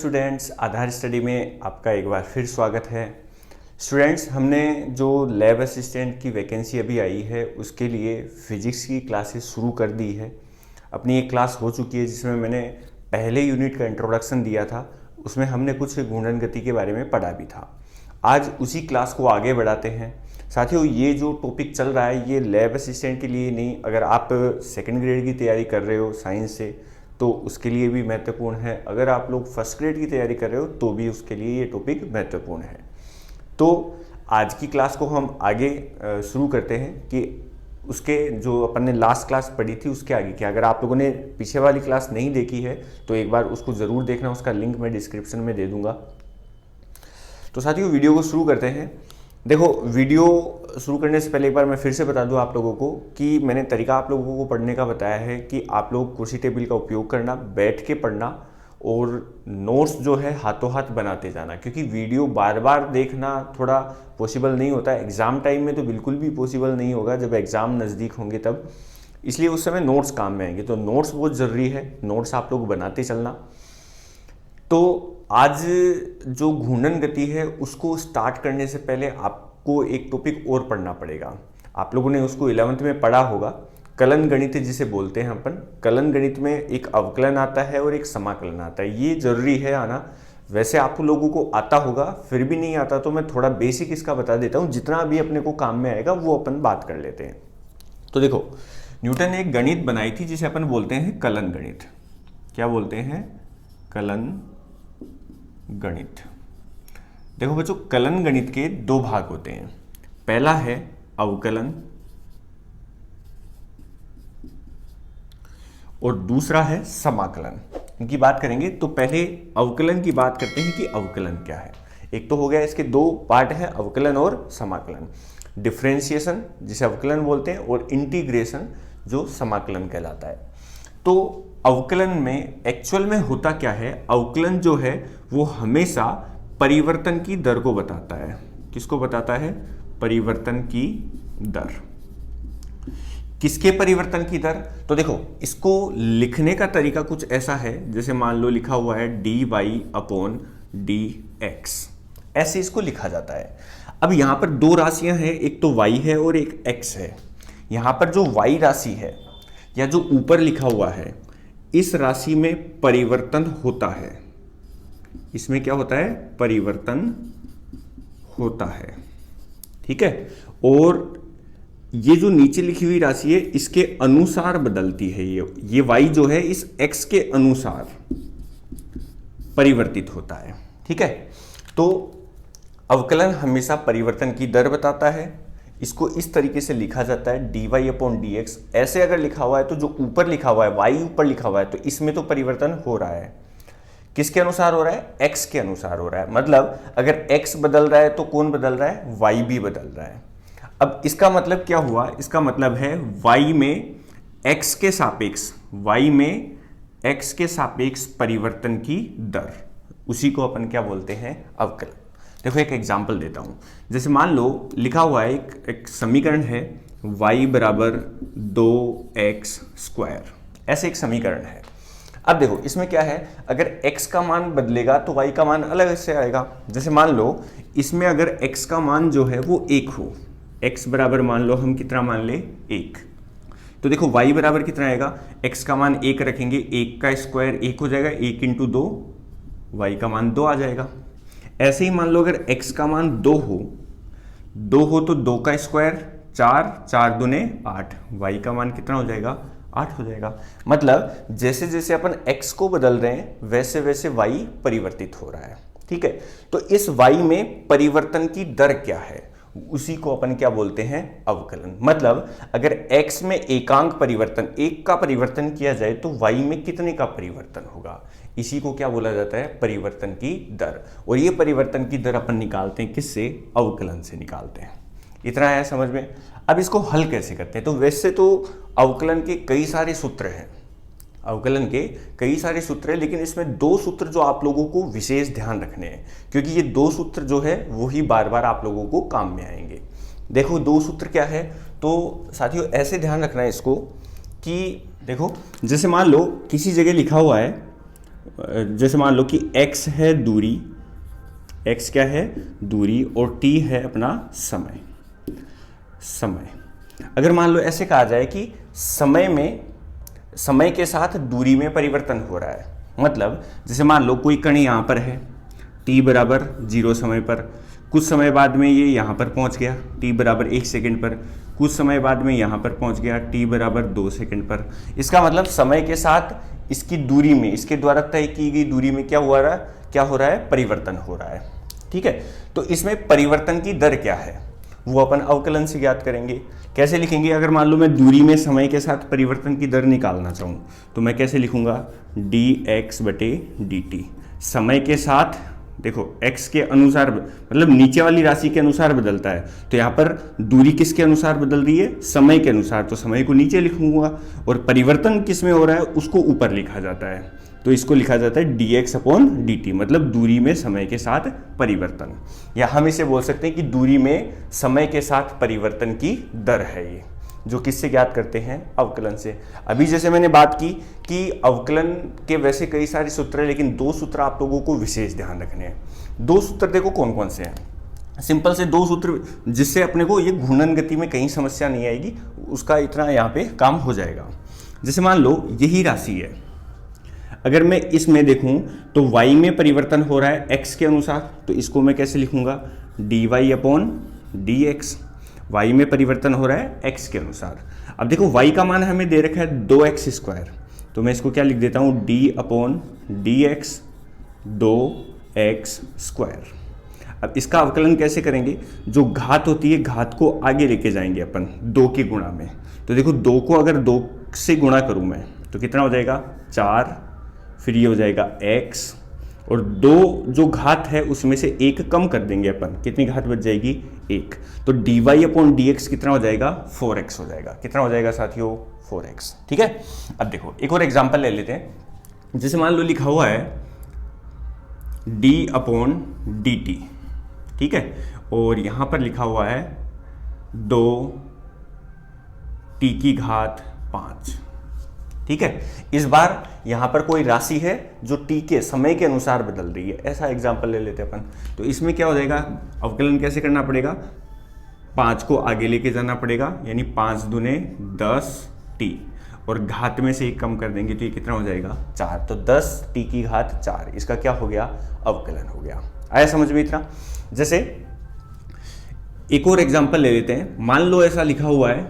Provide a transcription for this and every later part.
Students, आधार study में आपका एक बार फिर स्वागत है। स्टूडेंट्स, हमने जो लैब असिस्टेंट की वैकेंसी अभी आई है उसके लिए फिजिक्स की क्लासेस शुरू कर दी है। अपनी एक क्लास हो चुकी है जिसमें मैंने पहले यूनिट का इंट्रोडक्शन दिया था, उसमें हमने कुछ घूर्णन गति के बारे में पढ़ा भी था। आज उसी क्लास को आगे बढ़ाते हैं। साथियों, ये जो टॉपिक चल रहा है ये लैब असिस्टेंट के लिए नहीं, अगर आप सेकेंड ग्रेड की तैयारी कर रहे हो साइंस से तो उसके लिए भी महत्वपूर्ण है। अगर आप लोग फर्स्ट ग्रेड की तैयारी कर रहे हो तो भी उसके लिए ये टॉपिक महत्वपूर्ण है। तो आज की क्लास को हम आगे शुरू करते हैं कि उसके जो अपन ने लास्ट क्लास पढ़ी थी उसके आगे क्या। अगर आप लोगों ने पीछे वाली क्लास नहीं देखी है तो एक बार उसको ज़रूर देखना, उसका लिंक मैं डिस्क्रिप्शन में दे दूँगा। तो साथियों, वीडियो को शुरू करते हैं। देखो, वीडियो शुरू करने से पहले एक बार मैं फिर से बता दूं आप लोगों को कि मैंने तरीका आप लोगों को पढ़ने का बताया है कि आप लोग कुर्सी टेबल का उपयोग करना, बैठ के पढ़ना और नोट्स जो है हाथों हाथ बनाते जाना, क्योंकि वीडियो बार बार देखना थोड़ा पॉसिबल नहीं होता है। एग्ज़ाम टाइम में तो बिल्कुल भी पॉसिबल नहीं होगा, जब एग्ज़ाम नज़दीक होंगे तब, इसलिए उस समय नोट्स काम में आएंगे। तो नोट्स बहुत ज़रूरी है, नोट्स आप लोग बनाते चलना। तो आज जो घूर्णन गति है उसको स्टार्ट करने से पहले आपको एक टॉपिक और पढ़ना पड़ेगा। आप लोगों ने उसको 11th में पढ़ा होगा, कलन गणित जिसे बोलते हैं अपन। कलन गणित में एक अवकलन आता है और एक समाकलन आता है, ये जरूरी है आना। वैसे आप लोगों को आता होगा, फिर भी नहीं आता तो मैं थोड़ा बेसिक इसका बता देता हूँ, जितना भी अपने को काम में आएगा वो अपन बात कर लेते हैं। तो देखो, न्यूटन ने एक गणित बनाई थी जिसे अपन बोलते हैं कलन गणित। क्या बोलते हैं? कलन गणित। देखो बच्चों, कलन गणित के दो भाग होते हैं। पहला है अवकलन और दूसरा है समाकलन। इनकी बात करेंगे तो पहले अवकलन की बात करते हैं कि अवकलन क्या है। एक तो हो गया, इसके दो पार्ट हैं, अवकलन और समाकलन। डिफरेंशिएशन जिसे अवकलन बोलते हैं और इंटीग्रेशन जो समाकलन कहलाता है। तो अवकलन में एक्चुअल में होता क्या है? अवकलन जो है वो हमेशा परिवर्तन की दर को बताता है। किसको बताता है? परिवर्तन की दर। किसके परिवर्तन की दर? तो देखो, इसको लिखने का तरीका कुछ ऐसा है, जैसे मान लो लिखा हुआ है dy/dx, ऐसे इसको लिखा जाता है। अब यहां पर दो राशियां हैं, एक तो y है और एक x है। यहां पर जो y राशि है या जो ऊपर लिखा हुआ है, इस राशि में परिवर्तन होता है। इसमें क्या होता है? परिवर्तन होता है, ठीक है। और ये जो नीचे लिखी हुई राशि है इसके अनुसार बदलती है। ये y जो है इस x के अनुसार परिवर्तित होता है, ठीक है। तो अवकलन हमेशा परिवर्तन की दर बताता है। इसको इस तरीके से लिखा जाता है dy/dx। ऐसे अगर लिखा हुआ है तो जो ऊपर लिखा हुआ है, y ऊपर लिखा हुआ है, तो इसमें तो परिवर्तन हो रहा है। किसके अनुसार हो रहा है? x के अनुसार हो रहा है। मतलब अगर x बदल रहा है तो कौन बदल रहा है? y भी बदल रहा है। अब इसका मतलब क्या हुआ? इसका मतलब है y में x के सापेक्ष परिवर्तन की दर, उसी को अपन क्या बोलते हैं? अवकलन। देखो, एक एग्जाम्पल देता हूं। जैसे मान लो लिखा हुआ है एक समीकरण है y बराबर 2x², ऐसे एक समीकरण है। अब देखो, इसमें क्या है, अगर x का मान बदलेगा तो y का मान अलग से आएगा। जैसे मान लो इसमें अगर x का मान जो है वो 1 हो, x बराबर मान लो हम कितना मान ले? 1, तो देखो y बराबर कितना आएगा? x का मान 1 रखेंगे, 1 का स्क्वायर 1 हो जाएगा, 1 × 2, y का मान 2 आ जाएगा। ऐसे ही मान लो अगर x का मान 2 हो तो 2 का स्क्वायर 4, 4 दूने 8, y का मान कितना हो जाएगा? 8 हो जाएगा। मतलब जैसे जैसे अपन x को बदल रहे हैं वैसे वैसे y परिवर्तित हो रहा है, ठीक है। तो इस y में परिवर्तन की दर क्या है, उसी को अपन क्या बोलते हैं? अवकलन। मतलब अगर x में एकांक परिवर्तन, 1 का परिवर्तन किया जाए तो y में कितने का परिवर्तन होगा, इसी को क्या बोला जाता है? परिवर्तन की दर। और ये परिवर्तन की दर अपन निकालते हैं किससे? अवकलन से निकालते हैं। इतना है समझ में? अब इसको हल कैसे करते हैं? तो वैसे तो अवकलन के कई सारे सूत्र हैं, लेकिन इसमें दो सूत्र जो आप लोगों को विशेष ध्यान रखने हैं, क्योंकि ये दो सूत्र जो है वो ही बार बार आप लोगों को काम में आएंगे। देखो, दो सूत्र क्या है? तो साथियों ऐसे ध्यान रखना है इसको कि देखो, जैसे मान लो किसी जगह लिखा हुआ है जैसे मान लो कि x है दूरी, x क्या है दूरी, और t है अपना समय। अगर मान लो ऐसे कहा जाए कि समय के साथ दूरी में परिवर्तन हो रहा है, मतलब जैसे मान लो कोई कण यहाँ पर है t बराबर 0 समय पर, कुछ समय बाद में ये यहाँ पर पहुँच गया t बराबर 1 सेकंड पर, कुछ समय बाद में यहाँ पर पहुँच गया t बराबर 2 सेकंड पर। इसका मतलब समय के साथ इसकी दूरी में, इसके द्वारा तय की गई दूरी में क्या हो रहा है परिवर्तन हो रहा है। ठीक है, तो इसमें परिवर्तन की दर क्या है वो अपन अवकलन से ज्ञात करेंगे। कैसे लिखेंगे? अगर मान लो मैं दूरी में समय के साथ परिवर्तन की दर निकालना चाहूँ तो मैं कैसे लिखूंगा? dx/dt। समय के साथ देखो x के अनुसार, मतलब नीचे वाली राशि के अनुसार बदलता है, तो यहाँ पर दूरी किसके अनुसार बदल रही है? समय के अनुसार, तो समय को नीचे लिखूंगा, और परिवर्तन किस में हो रहा है उसको ऊपर लिखा जाता है, तो इसको लिखा जाता है dx/dt, मतलब दूरी में समय के साथ परिवर्तन, या हम इसे बोल सकते हैं कि दूरी में समय के साथ परिवर्तन की दर है ये, जो किससे ज्ञात करते हैं? अवकलन से। अभी जैसे मैंने बात की कि अवकलन के वैसे कई सारे सूत्र हैं, लेकिन 2 सूत्र आप लोगों को विशेष ध्यान रखने हैं। 2 सूत्र देखो कौन कौन से हैं, सिंपल से 2 सूत्र, जिससे अपने को ये घूर्णन गति में कहीं समस्या नहीं आएगी, उसका इतना यहाँ पे काम हो जाएगा। जैसे मान लो यही राशि है, अगर मैं इसमें देखूं तो y में परिवर्तन हो रहा है x के अनुसार, तो इसको मैं कैसे लिखूंगा? dy/dx। y में परिवर्तन हो रहा है x के अनुसार। अब देखो y का मान हमें दे रखा है 2x², तो मैं इसको क्या लिख देता हूं? d/dx 2x²। अब इसका अवकलन कैसे करेंगे? जो घात होती है घात को आगे लेके जाएंगे अपन 2 के गुणा में, तो देखो 2 को अगर 2 से गुणा करूं मैं तो कितना हो जाएगा? 4, फिर ये हो जाएगा x, और 2 जो घात है उसमें से 1 कम कर देंगे अपन, कितनी घात बच जाएगी? 1, तो dy/dx कितना हो जाएगा? 4x हो जाएगा। कितना हो जाएगा साथियों? 4x। ठीक है, अब देखो एक और एग्जांपल ले लेते हैं। जैसे मान लो लिखा हुआ है d/dt, ठीक है, और यहां पर लिखा हुआ है 2t⁵5। ठीक है, इस बार यहां पर कोई राशि है जो t के समय के अनुसार बदल रही है, ऐसा एग्जांपल ले लेते हैं अपन। तो इसमें क्या हो जाएगा? अवकलन कैसे करना पड़ेगा? 5 को आगे लेके जाना पड़ेगा, यानी 5 दूने 10t, और घात में से 1 कम कर देंगे तो ये कितना हो जाएगा? 4, तो 10t⁴। इसका क्या हो गया? अवकलन हो गया। आया समझ में इतना? जैसे एक और एग्जांपल ले लेते हैं। मान लो ऐसा लिखा हुआ है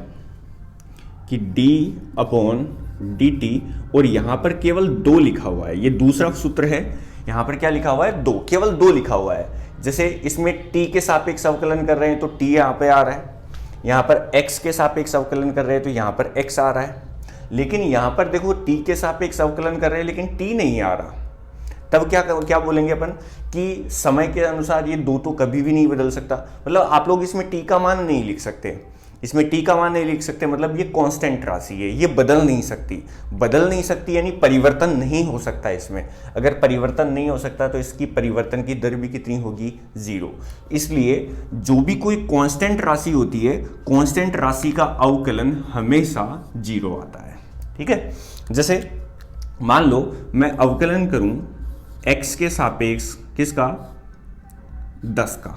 कि d/dt, और यहां पर केवल 2 लिखा हुआ है, ये दूसरा सूत्र है। यहां पर क्या लिखा हुआ है? 2, केवल 2 लिखा हुआ है। जैसे इसमें t के सापेक्ष अवकलन कर रहे हैं तो t यहां पे आ रहा है, यहां पर x के सापेक्ष अवकलन कर रहे हैं तो यहां पर x आ रहा है, लेकिन यहां पर देखो t के सापेक्ष अवकलन कर रहे हैं लेकिन t नहीं आ रहा। तब क्या बोलेंगे अपन कि समय के अनुसार ये 2 तो कभी भी नहीं बदल सकता, मतलब आप लोग इसमें t का मान नहीं लिख सकते, मतलब ये कांस्टेंट राशि है, ये बदल नहीं सकती यानी परिवर्तन नहीं हो सकता इसमें। अगर परिवर्तन नहीं हो सकता तो इसकी परिवर्तन की दर भी कितनी होगी? 0। इसलिए जो भी कोई कांस्टेंट राशि होती है, कांस्टेंट राशि का अवकलन हमेशा 0 आता है। ठीक है, जैसे मान लो मैं अवकलन करूं x के सापेक्ष किसका? 10 का।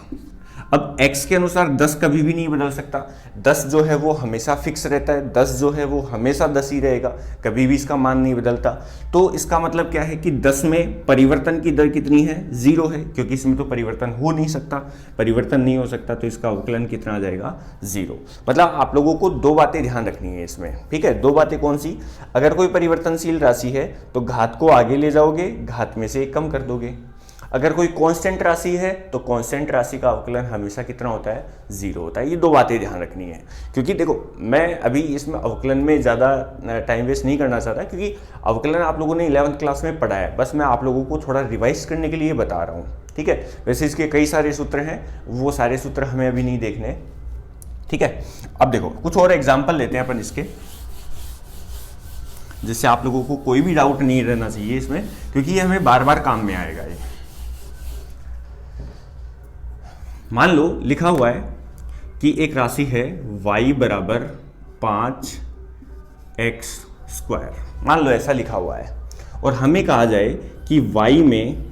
अब x के अनुसार 10 कभी भी नहीं बदल सकता, 10 जो है वो हमेशा फिक्स रहता है, 10 जो है वो हमेशा 10 ही रहेगा, कभी भी इसका मान नहीं बदलता। तो इसका मतलब क्या है कि 10 में परिवर्तन की दर कितनी है? 0 है, क्योंकि इसमें तो परिवर्तन हो नहीं सकता, परिवर्तन नहीं हो सकता, तो इसका अवकलन कितना आ जाएगा? 0। मतलब आप लोगों को 2 बातें ध्यान रखनी है इसमें। ठीक है, 2 बातें कौन सी? अगर कोई परिवर्तनशील राशि है तो घात को आगे ले जाओगे, घात में से 1 कम कर दोगे। अगर कोई कांस्टेंट राशि है तो कांस्टेंट राशि का अवकलन हमेशा कितना होता है? 0 होता है। ये 2 बातें ध्यान रखनी है, क्योंकि देखो मैं अभी इसमें अवकलन में ज़्यादा टाइम वेस्ट नहीं करना चाहता, क्योंकि अवकलन आप लोगों ने 11th क्लास में पढ़ा है, बस मैं आप लोगों को थोड़ा रिवाइज करने के लिए बता रहा हूँ। ठीक है, वैसे इसके कई सारे सूत्र हैं, वो सारे सूत्र हमें अभी नहीं देखने। ठीक है, अब देखो कुछ और एग्जाम्पल लेते हैं अपन इसके, जिससे आप लोगों को कोई भी डाउट नहीं रहना चाहिए इसमें, क्योंकि ये हमें बार बार काम में आएगा। ये मान लो लिखा हुआ है कि एक राशि है y बराबर 5x², मान लो ऐसा लिखा हुआ है, और हमें कहा जाए कि y में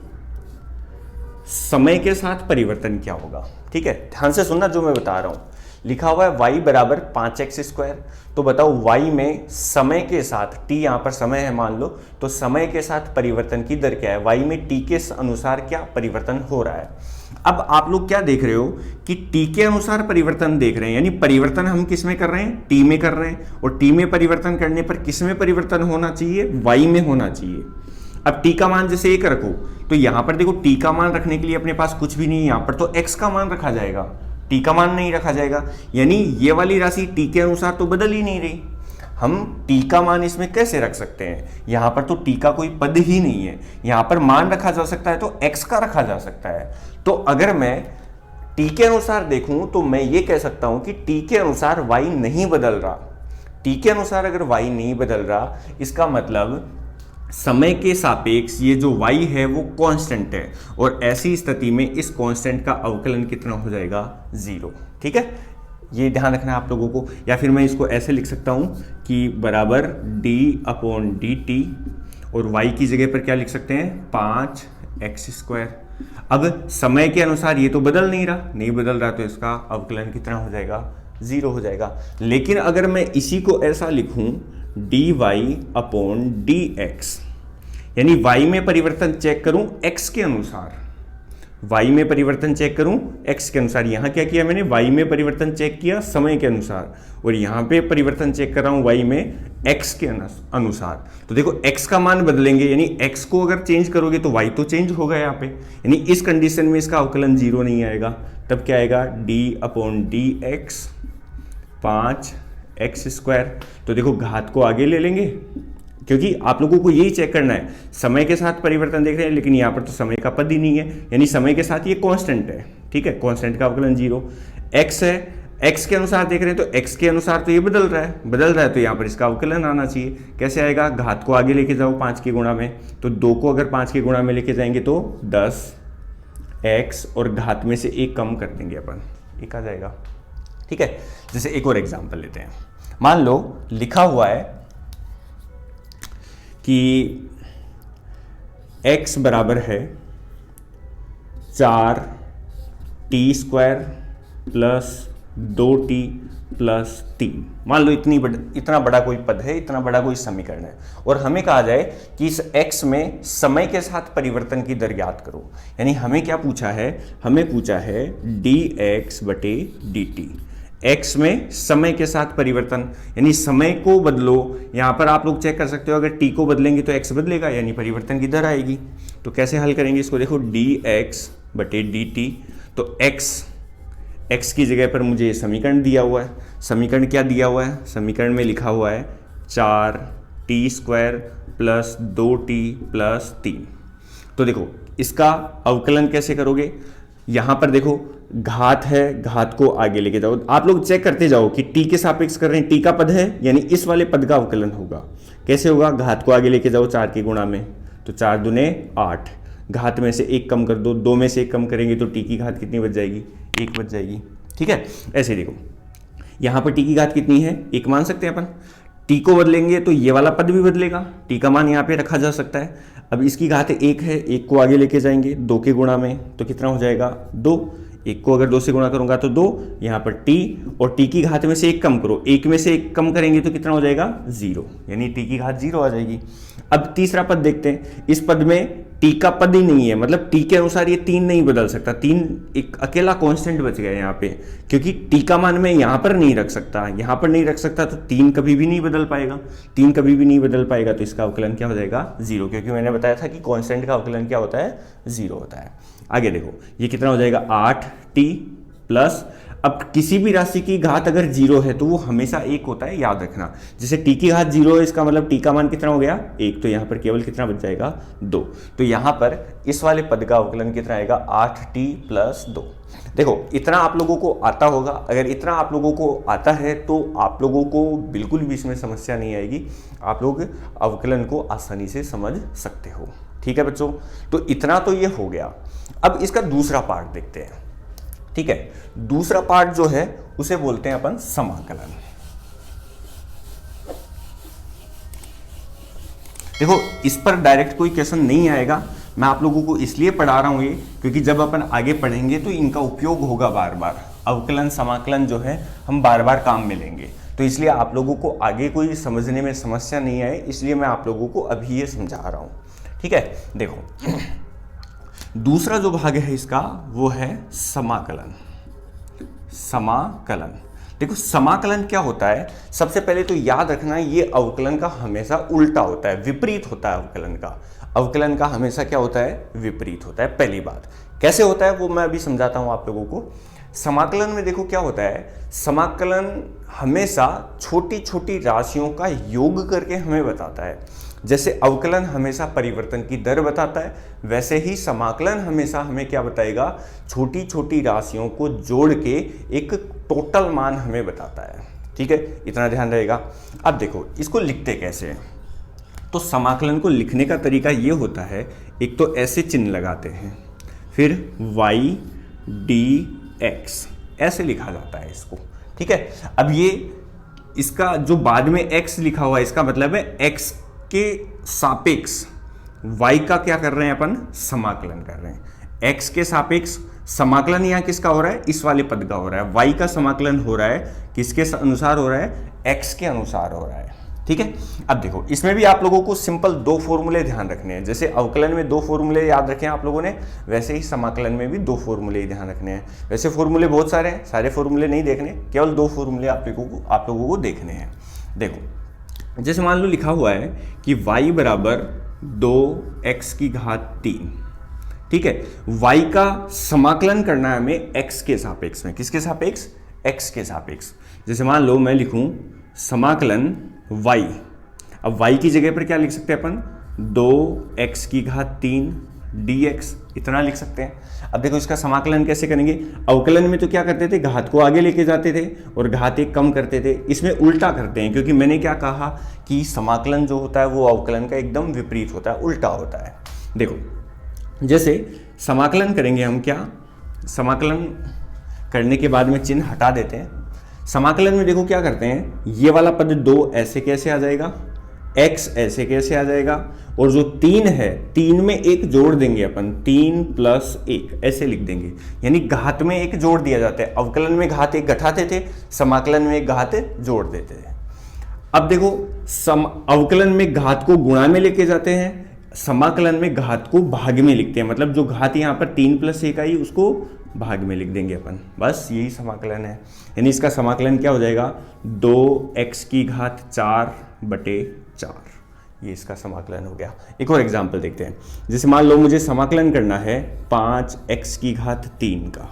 समय के साथ परिवर्तन क्या होगा। ठीक है, ध्यान से सुनना जो मैं बता रहा हूं। लिखा हुआ है y बराबर 5x²। तो बताओ y में समय के साथ, t यहां पर समय है मान लो, तो समय के साथ परिवर्तन की दर क्या है, y में t के अनुसार क्या परिवर्तन हो रहा है। अब आप लोग क्या देख रहे हो कि t के अनुसार परिवर्तन देख रहे हैं, यानी परिवर्तन हम किस में कर रहे हैं, t में कर रहे हैं, और t में परिवर्तन करने पर किस में परिवर्तन होना चाहिए, y में होना चाहिए। अब t का मान जैसे 1 रखो, तो यहां पर देखो t का मान रखने के लिए अपने पास कुछ भी नहीं है, यहां पर तो x का मान रखा जाएगा, t का मान नहीं रखा जाएगा, यानी ये वाली राशि t के अनुसार तो बदल ही नहीं रही। हम t का मान इसमें कैसे रख सकते हैं, यहां पर तो t का कोई पद ही नहीं है, यहां पर मान रखा जा सकता है तो x का रखा जा सकता है। तो अगर मैं t के अनुसार देखूं तो मैं ये कह सकता हूं कि t के अनुसार y नहीं बदल रहा। t के अनुसार अगर y नहीं बदल रहा, इसका मतलब समय के सापेक्ष ये जो y है वो कांस्टेंट है, और ऐसी स्थिति में इस कांस्टेंट का अवकलन कितना हो जाएगा, 0। ठीक है, ये ध्यान रखना है आप लोगों को। या फिर मैं इसको ऐसे लिख सकता हूं कि बराबर d/dt, और y की जगह पर क्या लिख सकते हैं, 5x²। अब समय के अनुसार ये तो बदल नहीं रहा, नहीं बदल रहा, तो इसका अवकलन कितना हो जाएगा, 0 हो जाएगा। लेकिन अगर मैं इसी को ऐसा लिखूं dy/dx, यानी y में परिवर्तन चेक करूं x के अनुसार, y में परिवर्तन चेक करूं x के अनुसार। यहां क्या किया मैंने, y में परिवर्तन चेक किया समय के अनुसार, और यहां पे परिवर्तन चेक कर रहा हूं y में x के अनुसार। तो देखो x का मान बदलेंगे, यानी x को अगर चेंज करोगे तो y तो चेंज होगा यहाँ पे, यानी इस कंडीशन में इसका अवकलन 0 नहीं आएगा। तब क्या आएगा, d/dx 5x²। तो देखो घात को आगे ले लेंगे, क्योंकि आप लोगों को यही चेक करना है, समय के साथ परिवर्तन देख रहे हैं, लेकिन यहाँ पर तो समय का पद ही नहीं है, यानी समय के साथ ये कांस्टेंट है। ठीक है, कांस्टेंट का अवकलन 0। x है, x के अनुसार देख रहे हैं, तो x के अनुसार तो ये बदल रहा है, तो यहाँ पर इसका अवकलन आना चाहिए। कैसे आएगा, घात को आगे लेके जाओ 5 के गुणा में, तो 2 को अगर 5 के गुणा में लेके जाएंगे तो 10x, और घात में से 1 कम कर देंगे अपन, 1 आ जाएगा। ठीक है, जैसे एक और एग्जांपल लेते हैं। मान लो लिखा हुआ है कि x बराबर है 4t² प्लस 2t प्लस 3। मान लो इतना बड़ा कोई पद है, इतना बड़ा कोई समीकरण है, और हमें कहा जाए कि इस x में समय के साथ परिवर्तन की दर ज्ञात करो। यानी हमें क्या पूछा है, हमें पूछा है dx/dt, x में समय के साथ परिवर्तन, यानी समय को बदलो। यहां पर आप लोग चेक कर सकते हो, अगर t को बदलेंगे तो x बदलेगा, यानी परिवर्तन की दर आएगी। तो कैसे हल करेंगे इसको, देखो dx/dt, तो x की जगह पर मुझे ये समीकरण दिया हुआ है। समीकरण क्या दिया हुआ है, समीकरण में लिखा हुआ है 4t² प्लस 2t प्लस 3। तो देखो इसका अवकलन कैसे करोगे, यहां पर देखो घात है, घात को आगे लेके जाओ। आप लोग चेक करते जाओ कि t के सापेक्ष कर रहे हैं, t का पद है, यानी इस वाले पद का अवकलन होगा। कैसे होगा, घात को आगे लेके जाओ 4 के गुणा में, तो 4 दूने 8, घात में से 1 कम कर दो, 2 में से 1 कम करेंगे तो t की घात कितनी बच जाएगी, 1 बच जाएगी। ठीक है, ऐसे देखो यहां पर t की घात कितनी है, 1 मान सकते हैं अपन। t को बदलेंगे तो ये वाला पद भी बदलेगा, t का मान यहाँ पे रखा जा सकता है। अब इसकी घात 1 है, 1 को आगे लेके जाएंगे 2 के गुणा में, तो कितना हो जाएगा 2। 1 को अगर 2 से गुणा करूंगा तो 2, यहाँ पर t, और t की घात में से 1 कम करो, 1 में से 1 कम करेंगे तो कितना हो जाएगा 0, यानी t की घात 0 आ जाएगी। अब तीसरा पद देखते हैं, इस पद में t का पद ही नहीं है, मतलब t के अनुसार ये 3 नहीं बदल सकता, 3 एक अकेला कांस्टेंट बच गया यहाँ पे, क्योंकि t का मान मैं यहाँ पर नहीं रख सकता, यहाँ पर नहीं रख सकता, तो 3 कभी भी नहीं बदल पाएगा, 3 कभी भी नहीं बदल पाएगा, तो इसका अवकलन क्या हो जाएगा 0, क्योंकि मैंने बताया था कि कांस्टेंट का अवकलन क्या होता है, 0 होता है। आगे देखो ये कितना हो जाएगा 8t प्लस, अब किसी भी राशि की घात अगर 0 है तो वो हमेशा 1 होता है, याद रखना। जैसे t की घात 0 है, इसका मतलब t का मान कितना हो गया 1, तो यहाँ पर केवल कितना बच जाएगा 2। तो यहाँ पर इस वाले पद का अवकलन कितना आएगा 8t प्लस 2। देखो इतना आप लोगों को आता होगा, अगर इतना आप लोगों को आता है तो आप लोगों को बिल्कुल भी इसमें समस्या नहीं आएगी, आप लोग अवकलन को आसानी से समझ सकते हो। ठीक है बच्चों, तो इतना तो ये हो गया। अब इसका दूसरा पार्ट देखते हैं। ठीक है, दूसरा पार्ट जो है उसे बोलते हैं अपन समाकलन। देखो इस पर डायरेक्ट कोई क्वेश्चन नहीं आएगा, मैं आप लोगों को इसलिए पढ़ा रहा हूँ ये क्योंकि जब अपन आगे पढ़ेंगे तो इनका उपयोग होगा बार बार। अवकलन समाकलन जो है हम बार बार काम में लेंगे, तो इसलिए आप लोगों को आगे कोई समझने में समस्या नहीं आए, इसलिए मैं आप लोगों को अभी ये समझा रहा हूँ। ठीक है, देखो दूसरा जो भाग है इसका वो है समाकलन। समाकलन, देखो समाकलन क्या होता है, सबसे पहले तो याद रखना ये अवकलन का हमेशा उल्टा होता है, विपरीत होता है अवकलन का। अवकलन का हमेशा क्या होता है, विपरीत होता है। पहली बात कैसे होता है वो मैं अभी समझाता हूं आप लोगों को। समाकलन में देखो क्या होता है, समाकलन हमेशा छोटी छोटी राशियों का योग करके हमें बताता है। जैसे अवकलन हमेशा परिवर्तन की दर बताता है, वैसे ही समाकलन हमेशा हमें क्या बताएगा, छोटी छोटी राशियों को जोड़ के एक टोटल मान हमें बताता है। ठीक है, इतना ध्यान रहेगा। अब देखो इसको लिखते कैसे हैं, तो समाकलन को लिखने का तरीका ये होता है, एक तो ऐसे चिन्ह लगाते हैं, फिर y dx ऐसे लिखा जाता है इसको। ठीक है, अब ये इसका जो बाद में x लिखा हुआ है इसका मतलब है x के सापेक्ष y का क्या कर रहे हैं अपन, समाकलन कर रहे हैं। x के सापेक्ष समाकलन यहाँ किसका हो रहा है, इस वाले पद का हो रहा है। y का समाकलन हो रहा है किसके अनुसार हो रहा है, x के अनुसार हो रहा है। ठीक है, अब देखो इसमें भी आप लोगों को सिंपल दो फॉर्मूले ध्यान रखने हैं। जैसे अवकलन में दो फॉर्मूले याद रखे हैं आप लोगों ने, वैसे ही समाकलन में भी दो फॉर्मूले ध्यान रखने हैं। वैसे फॉर्मूले बहुत सारे हैं, सारे फॉर्मूले नहीं देखने, केवल दो फॉर्मूले आप लोगों को देखने हैं। देखो जैसे मान लो लिखा हुआ है कि y बराबर 2x की घात 3। ठीक है, y का समाकलन करना है हमें x के सापेक्ष में। किसके सापेक्ष, x के सापेक्ष। जैसे मान लो मैं लिखूं समाकलन y, अब y की जगह पर क्या लिख सकते हैं अपन, 2x की घात 3 dx, इतना लिख सकते हैं। अब देखो इसका समाकलन कैसे करेंगे, अवकलन में तो क्या करते थे, घात को आगे लेके जाते थे और घात एक कम करते थे। इसमें उल्टा करते हैं, क्योंकि मैंने क्या कहा कि समाकलन जो होता है वो अवकलन का एकदम विपरीत होता है, उल्टा होता है। देखो जैसे समाकलन करेंगे हम, क्या समाकलन करने के बाद में चिन्ह हटा देते हैं। समाकलन में देखो क्या करते हैं, ये वाला पद 2 ऐसे कैसे आ जाएगा, x ऐसे कैसे आ जाएगा, और जो 3 है 3 में 1 जोड़ देंगे अपन, 3 + 1 ऐसे लिख देंगे। यानी घात में 1 जोड़ दिया जाता है। अवकलन में घात 1 घटाते थे, समाकलन में 1 घात जोड़ देते थे। अब देखो अवकलन में घात को गुणा में लेके जाते हैं, समाकलन में घात को भाग में लिखते हैं। मतलब जो घात यहाँ पर 3 + 1 आई उसको भाग में लिख देंगे अपन, बस यही समाकलन है। यानी इसका समाकलन क्या हो जाएगा, 2x की घात 4/4, ये इसका समाकलन हो गया। एक और एग्जाम्पल देखते हैं। जैसे मान लो मुझे समाकलन करना है 5x की घात 3 का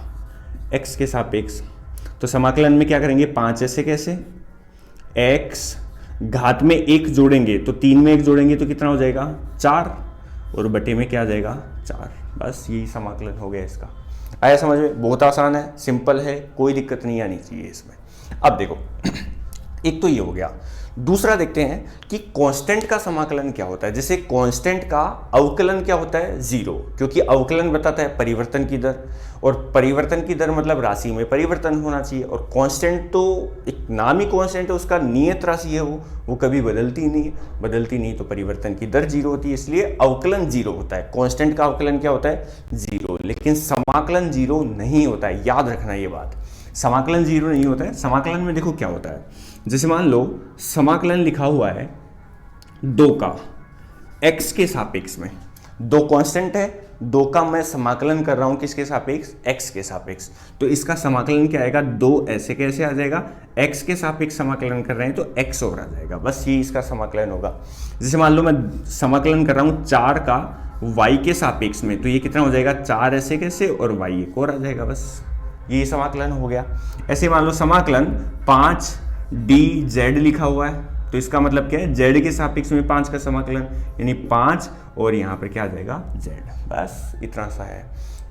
x के सापेक्ष, तो समाकलन में क्या करेंगे, 5 ऐसे कैसे, x घात में 1 जोड़ेंगे तो 3 में 1 जोड़ेंगे तो कितना हो जाएगा, 4, और बटे में क्या आ जाएगा, 4। बस यही समाकलन हो गया इसका। आया समझ में, बहुत आसान है, सिंपल है, कोई दिक्कत नहीं आनी चाहिए इसमें। अब देखो एक तो ये हो गया। दूसरा देखते हैं कि कांस्टेंट का समाकलन क्या होता है। जैसे कांस्टेंट का अवकलन क्या होता है, 0, क्योंकि अवकलन बताता है परिवर्तन की दर, और परिवर्तन की दर मतलब राशि में परिवर्तन होना चाहिए। और कांस्टेंट तो एक नाम ही कांस्टेंट है, उसका नियत राशि है, वो कभी बदलती नहीं है, बदलती नहीं तो परिवर्तन की दर 0 होती है, इसलिए अवकलन 0 होता है। कांस्टेंट का अवकलन क्या होता है, 0, लेकिन समाकलन 0 नहीं होता है, याद रखना ये बात। समाकलन 0 नहीं होता है। समाकलन में देखो क्या होता है, जैसे मान लो समाकलन लिखा हुआ है 2 का x के सापेक्ष में, 2 कांस्टेंट है, 2 का मैं समाकलन कर रहा हूं किसके सापेक्ष, x के सापेक्ष, तो इसका समाकलन क्या आएगा, 2 ऐसे कैसे आ जाएगा, x के सापेक्ष समाकलन कर रहे हैं तो x और आ जाएगा, बस ये इसका समाकलन होगा। जैसे मान लो मैं समाकलन कर रहा हूं 4 का y के सापेक्ष में, तो ये कितना हो जाएगा, 4 ऐसे कैसे और y एक और आ जाएगा, बस ये समाकलन हो गया। ऐसे मान लो समाकलन 5dz लिखा हुआ है, तो इसका मतलब क्या है, z के सापेक्ष में 5 का समाकलन, यानी 5 और यहाँ पर क्या आ जाएगा, z, बस इतना सा है।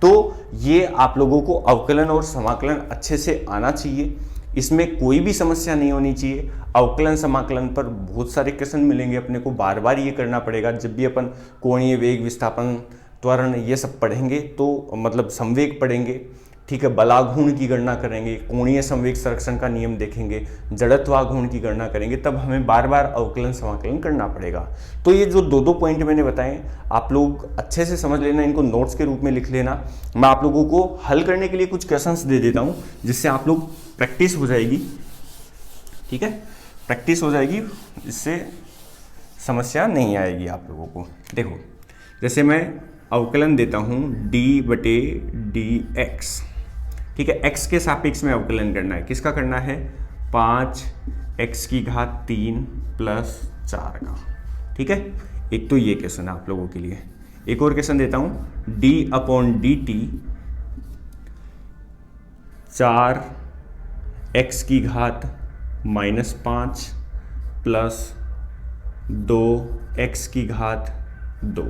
तो ये आप लोगों को अवकलन और समाकलन अच्छे से आना चाहिए, इसमें कोई भी समस्या नहीं होनी चाहिए। अवकलन समाकलन पर बहुत सारे क्वेश्चन मिलेंगे अपने को, बार बार ये करना पड़ेगा। जब भी अपन कोणीय वेग, विस्थापन, त्वरण ये सब पढ़ेंगे तो मतलब संवेग पढ़ेंगे, ठीक है, बलाघूर्ण की गणना करेंगे, कोणीय संवेग संरक्षण का नियम देखेंगे, जड़त्वाघूर्ण की गणना करेंगे, तब हमें बार बार अवकलन समाकलन करना पड़ेगा। तो ये जो दो पॉइंट मैंने बताए आप लोग अच्छे से समझ लेना, इनको नोट्स के रूप में लिख लेना। मैं आप लोगों को हल करने के लिए कुछ क्वेश्चंस दे देता हूँ जिससे आप लोग प्रैक्टिस हो जाएगी, ठीक है, प्रैक्टिस हो जाएगी, इससे समस्या नहीं आएगी आप लोगों को। देखो जैसे मैं अवकलन देता हूँ d/dx, ठीक है, x के सापेक्ष में अवकलन करना है। किसका करना है? 5x³ 3 + 4 का, ठीक है। एक तो ये क्वेश्चन है आप लोगों के लिए। एक और क्वेश्चन देता हूँ d/dt 4x³ -5 + 2x³2,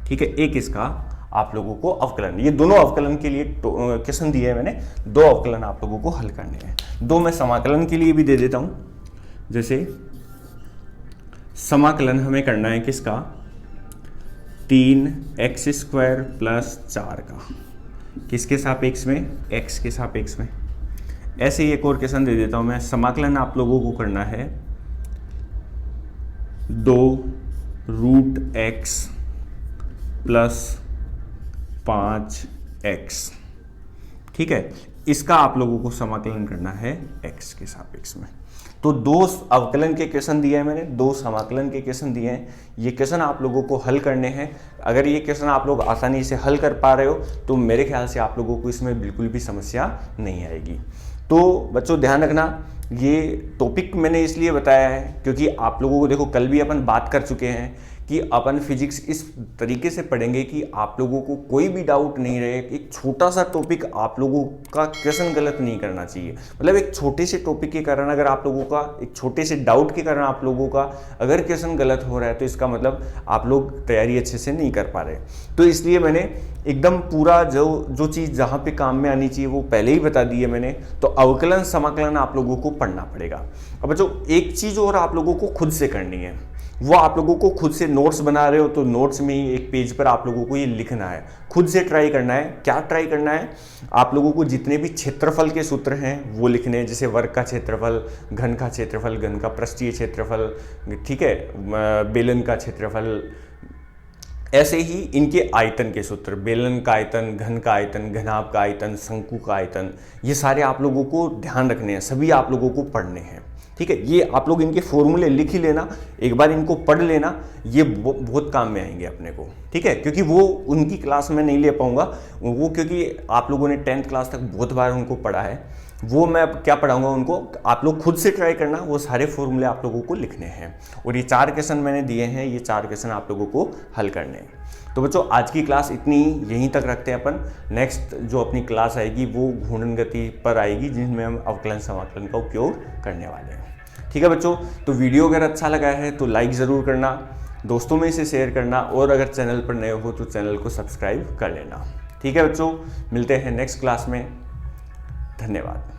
ठीक है। एक इसका आप लोगों को अवकलन, ये दोनों अवकलन के लिए क्वेश्चन दिए हैं मैंने, 2 अवकलन आप लोगों को हल करने हैं। 2 मैं समाकलन के लिए भी दे देता हूं। जैसे समाकलन हमें करना है किसका? 3x² + 4 का, किसके सापेक्ष में? x के सापेक्ष में। ऐसे ही एक और क्वेश्चन दे देता हूं मैं। समाकलन आप लोगों को करना है 2√x + 5x, ठीक है। इसका आप लोगों को समाकलन करना है x के सापेक्ष में। तो 2 अवकलन के क्वेश्चन दिए हैं मैंने, 2 समाकलन के क्वेश्चन दिए हैं। ये क्वेश्चन आप लोगों को हल करने हैं। अगर ये क्वेश्चन आप लोग आसानी से हल कर पा रहे हो तो मेरे ख्याल से आप लोगों को इसमें बिल्कुल भी समस्या नहीं आएगी। तो बच्चों ध्यान रखना, ये टॉपिक मैंने इसलिए बताया है क्योंकि आप लोगों को, देखो कल भी अपन बात कर चुके हैं कि अपन फिजिक्स इस तरीके से पढ़ेंगे कि आप लोगों को कोई भी डाउट नहीं रहे। एक छोटा सा टॉपिक आप लोगों का क्वेश्चन गलत नहीं करना चाहिए। मतलब एक छोटे से टॉपिक के कारण अगर आप लोगों का, एक छोटे से डाउट के कारण आप लोगों का अगर क्वेश्चन गलत हो रहा है तो इसका मतलब आप लोग तैयारी अच्छे से नहीं कर पा रहे। तो इसलिए मैंने एकदम पूरा जो चीज़ जहाँ पे काम में आनी चाहिए वो पहले ही बता दी है मैंने। तो अवकलन समाकलन आप लोगों को पढ़ना पड़ेगा। अब बच्चों एक चीज़ और आप लोगों को खुद से करनी है, वो आप लोगों को खुद से, नोट्स बना रहे हो तो नोट्स में ही एक पेज पर आप लोगों को ये लिखना है, खुद से ट्राई करना है। क्या ट्राई करना है? आप लोगों को जितने भी क्षेत्रफल के सूत्र हैं वो लिखने हैं। जैसे वर्ग का क्षेत्रफल, घन का क्षेत्रफल, घन का पृष्ठीय क्षेत्रफल, ठीक है, बेलन का क्षेत्रफल, ऐसे ही इनके आयतन के सूत्र, बेलन का आयतन, घन का आयतन, घनाभ का आयतन, शंकु का आयतन, ये सारे आप लोगों को ध्यान रखने हैं, सभी आप लोगों को पढ़ने हैं, ठीक है। ये आप लोग इनके फॉर्मूले लिख ही लेना, एक बार इनको पढ़ लेना, ये बहुत काम में आएंगे अपने को, ठीक है। क्योंकि वो उनकी क्लास में नहीं ले पाऊंगा वो, क्योंकि आप लोगों ने 10th क्लास तक बहुत बार उनको पढ़ा है, वो मैं अब क्या पढ़ाऊंगा उनको, आप लोग खुद से ट्राई करना, वो सारे फॉर्मूले आप लोगों को लिखने हैं। और ये 4 क्वेश्चन मैंने दिए हैं, ये 4 क्वेश्चन आप लोगों को हल करने हैं। तो बच्चों आज की क्लास इतनी यहीं तक रखते हैं अपन। नेक्स्ट जो अपनी क्लास आएगी वो घूर्णन गति पर आएगी, जिसमें हम अवकलन समाकलन का उपयोग करने वाले हैं, ठीक है बच्चों। तो वीडियो अगर अच्छा लगा है तो लाइक ज़रूर करना, दोस्तों में इसे शेयर करना, और अगर चैनल पर नए हो तो चैनल को सब्सक्राइब कर लेना, ठीक है बच्चों। मिलते हैं नेक्स्ट क्लास में, धन्यवाद।